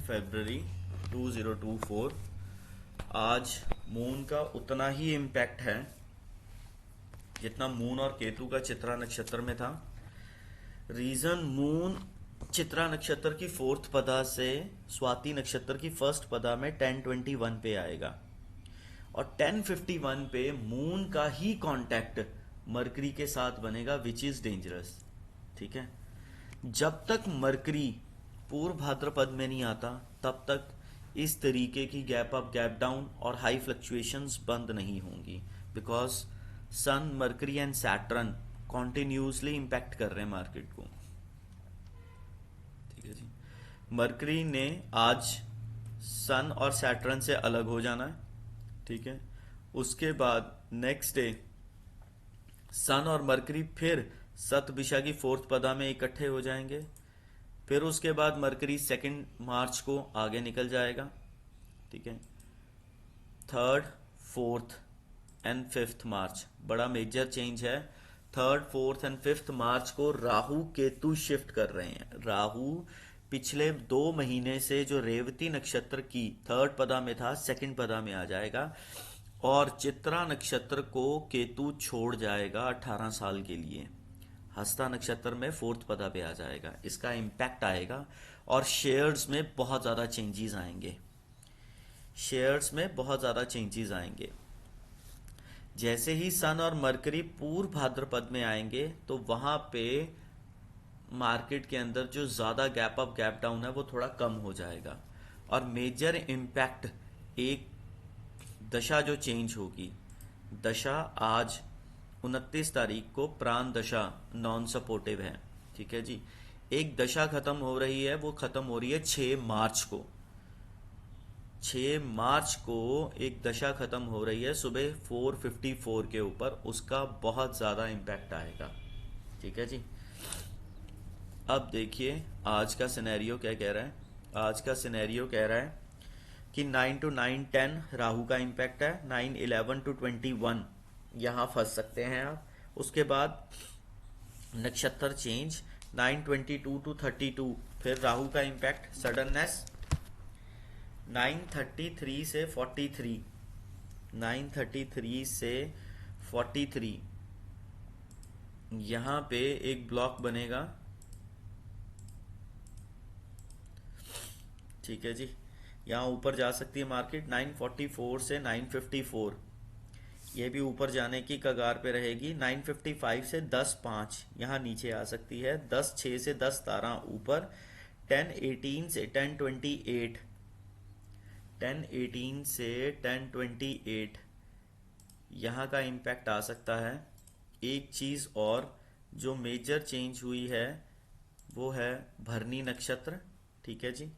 फरवरी 2024। आज मून का उतना ही इम्पैक्ट है जितना मून और केतु का चित्रा नक्षत्र में था। रीजन, मून चित्रा नक्षत्र की फोर्थ पदा से स्वाति नक्षत्र की फर्स्ट पदा में 1021 पे आएगा और 1051 पे मून का ही कांटेक्ट मरकरी के साथ बनेगा, विच इज डेंजरस। ठीक है, जब तक मरकरी पूर्व भाद्रपद में नहीं आता तब तक इस तरीके की गैप अप गैप डाउन और हाई फ्लक्चुएशंस बंद नहीं होंगी, because Sun, Mercury and Saturn continuously impact कर रहे हैं मार्केट को। ठीक है जी, मरकरी ने आज सन और सैटर्न से अलग हो जाना है। ठीक है, उसके बाद नेक्स्ट डे सन और मरकरी फिर सतभिषा की फोर्थ पदा में इकट्ठे हो जाएंगे। फिर उसके बाद मरकरी 2 मार्च को आगे निकल जाएगा। ठीक है, 3, 4 एंड 5 मार्च बड़ा मेजर चेंज है। 3, 4 एंड 5 मार्च को राहु केतु शिफ्ट कर रहे हैं। राहु पिछले 2 महीने से जो रेवती नक्षत्र की थर्ड पदा में था, 2nd पदा में आ जाएगा और चित्रा नक्षत्र को केतु छोड़ जाएगा 18 साल के लिए। हस्ता नक्षत्र में 4th पदा पे आ जाएगा। इसका इम्पैक्ट आएगा और शेयर्स में बहुत ज़्यादा चेंजेस आएंगे। शेयर्स में बहुत ज़्यादा चेंजेस आएंगे। जैसे ही सन और मरकरी पूर्व भाद्रपद में आएंगे तो वहाँ पे मार्केट के अंदर जो ज़्यादा गैप अप गैप डाउन है वो थोड़ा कम हो जाएगा और मेजर इम्पैक्ट एक दशा जो चेंज होगी, दशा आज 29 तारीख को प्राण दशा नॉन सपोर्टिव है। ठीक है जी, एक दशा खत्म हो रही है, वो खत्म हो रही है 6 मार्च को। 6 मार्च को एक दशा खत्म हो रही है सुबह 4:54 के ऊपर, उसका बहुत ज़्यादा इम्पैक्ट आएगा। ठीक है जी, अब देखिए आज का सिनेरियो क्या कह रहा है। आज का सिनेरियो कह रहा है कि 9 to 9:10 राहु का इम्पैक्ट है। 9:11 to 21 यहाँ फंस सकते हैं आप। उसके बाद नक्षत्र चेंज 9:22 to 32, फिर राहु का इम्पैक्ट, सडननेस 9:33 से 43, 9:33 से 43 यहाँ पे एक ब्लॉक बनेगा। ठीक है जी, यहाँ ऊपर जा सकती है मार्केट 944 से 954, ये भी ऊपर जाने की कगार पे रहेगी। 955 से 10:05 यहाँ नीचे आ सकती है। 10:06 से 10:13 ऊपर। 10:18 से 10:28, 10:18 से 10:28 यहाँ का इम्पैक्ट आ सकता है। एक चीज़ और जो मेजर चेंज हुई है वो है भरनी नक्षत्र। ठीक है जी,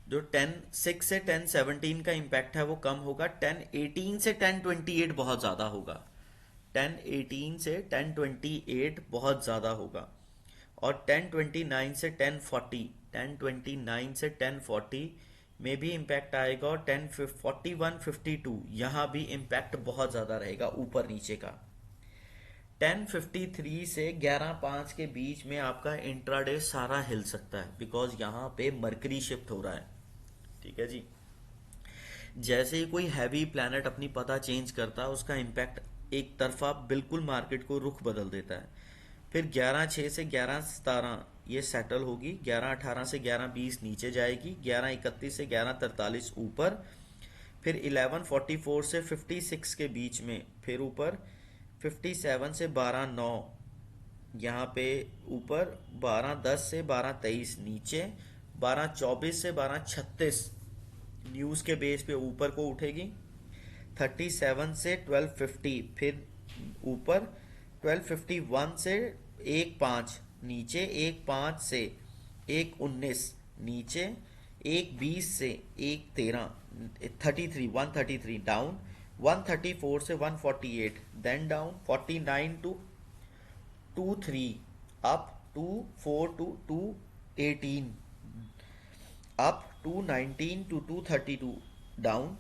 जो 10:06 से 10:17 का इम्पैक्ट है वो कम होगा। 10:18 से 10:28 बहुत ज़्यादा होगा। 10:18 से 10:28 बहुत ज़्यादा होगा और 10:29 से 10:40, 10:29 से 10:40 में भी इम्पैक्ट आएगा और 10:41-52 यहाँ भी इम्पैक्ट बहुत ज़्यादा रहेगा ऊपर नीचे का। 10:53 से 11:05 के बीच में आपका इंट्राडे सारा हिल सकता है, बिकॉज यहाँ पे मरकरी शिफ्ट हो रहा है। ठीक है जी, जैसे ही कोई हैवी प्लैनेट अपनी पता चेंज करता है उसका इम्पैक्ट एक तरफा बिल्कुल मार्केट को रुख बदल देता है। फिर 11:06 से 11:17 ये सेटल होगी। 11:18 से 11:20 नीचे जाएगी। 11:31 से 11:43 ऊपर। फिर 11:44 से 56 के बीच में फिर ऊपर। 57 से 12:09 यहाँ पे ऊपर। 12:10 से 12:23 नीचे। 12:24 से 12:36 न्यूज़ के बेस पे ऊपर को उठेगी। 37 से 12:50 फिर ऊपर। 12:51 से 1:05 नीचे। 1:05 से 1:19 नीचे। 1:20 से 1:13 133 डाउन। 134 से 148 then down. 49 to 23 up. 24 to 218 up. 219 to 232 down.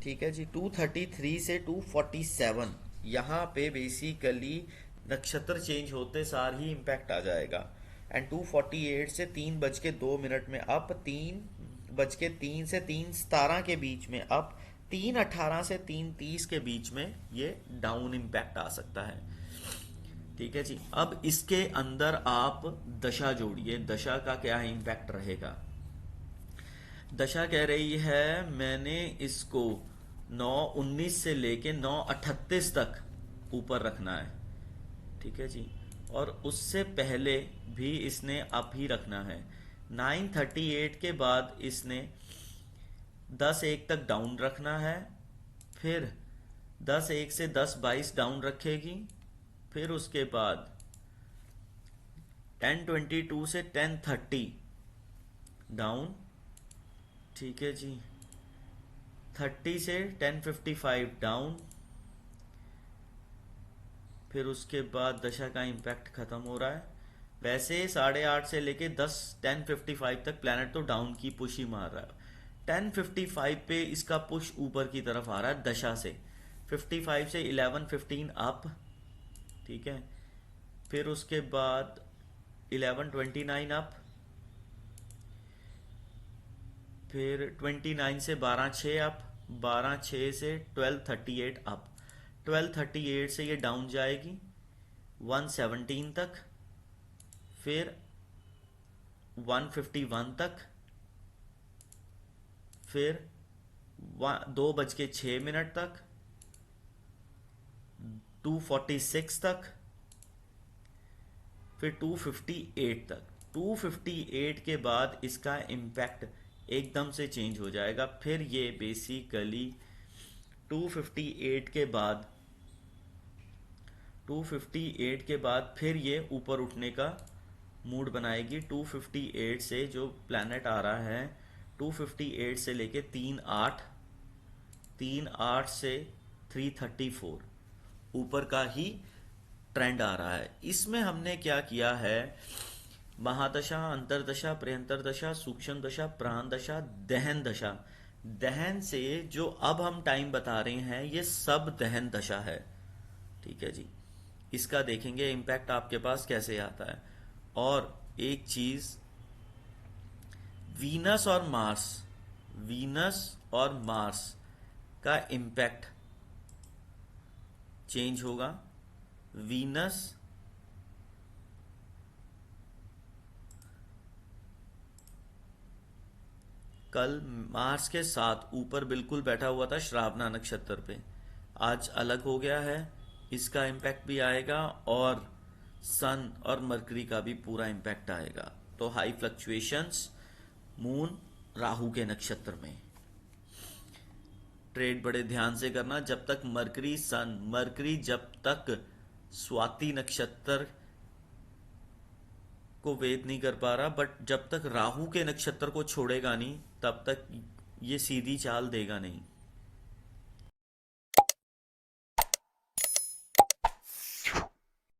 ठीक है जी, 233 से 247 यहाँ पे बेसिकली नक्षत्र चेंज होते सार ही इम्पैक्ट आ जाएगा। एंड 2:48 से 3:02 में अप, 3:03 से 3:17 के बीच में अप, 3:18 से 3:30 के बीच में ये डाउन इम्पैक्ट आ सकता है। ठीक है जी। अब इसके अंदर आप दशा जोड़िए, दशा का क्या इम्पैक्ट रहेगा। दशा कह रही है मैंने इसको 9:19 से लेके 9:38 तक ऊपर रखना है। ठीक है जी। और उससे पहले भी इसने अप ही रखना है। 9:38 के बाद इसने 10:01 तक डाउन रखना है, फिर 10:01 से 10:22 डाउन रखेगी, फिर उसके बाद 10:22 से 10:30 डाउन। ठीक है जी। 30 से 10:55 डाउन, फिर उसके बाद दशा का इम्पैक्ट खत्म हो रहा है। वैसे 8:30 से लेके 10:55 तक प्लैनेट तो डाउन की पुश ही मार रहा है। 10:55 पे इसका पुश ऊपर की तरफ आ रहा है दशा से। 55 से 11:15 अप। ठीक है। फिर उसके बाद 11:29 अप, फिर 29 से 12:06 अप, 12:06 से 12:38 अप। 12:38 से ये डाउन जाएगी 1:17 तक, फिर 1:51 तक, फिर 2:06 तक, 2:46 तक, फिर 2:58 तक। 2:58 के बाद इसका इम्पैक्ट एकदम से चेंज हो जाएगा। फिर ये बेसिकली 2:58 के बाद 2:58 के बाद फिर ये ऊपर उठने का मूड बनाएगी। 2:58 से जो प्लैनेट आ रहा है 2:58 से लेके 3:08 से 3:34 ऊपर का ही ट्रेंड आ रहा है। इसमें हमने क्या किया है, महादशा, अंतरदशा, प्रेंतर दशा, सूक्ष्म दशा, प्राण दशा, दहन दशा। दहन से जो अब हम टाइम बता रहे हैं ये सब दहन दशा है। ठीक है जी। इसका देखेंगे इम्पैक्ट आपके पास कैसे आता है। और एक चीज, वीनस और मार्स, वीनस और मार्स का इम्पैक्ट चेंज होगा। वीनस कल मार्स के साथ ऊपर बिल्कुल बैठा हुआ था श्रावणा नक्षत्र पे, आज अलग हो गया है। इसका इम्पैक्ट भी आएगा और सन और मरकरी का भी पूरा इम्पैक्ट आएगा। तो हाई फ्लक्चुएशंस मून राहु के नक्षत्र में। ट्रेड बड़े ध्यान से करना। जब तक मरकरी जब तक स्वाति नक्षत्र को वेद नहीं कर पा रहा, बट जब तक राहु के नक्षत्र को छोड़ेगा नहीं तब तक ये सीधी चाल देगा नहीं।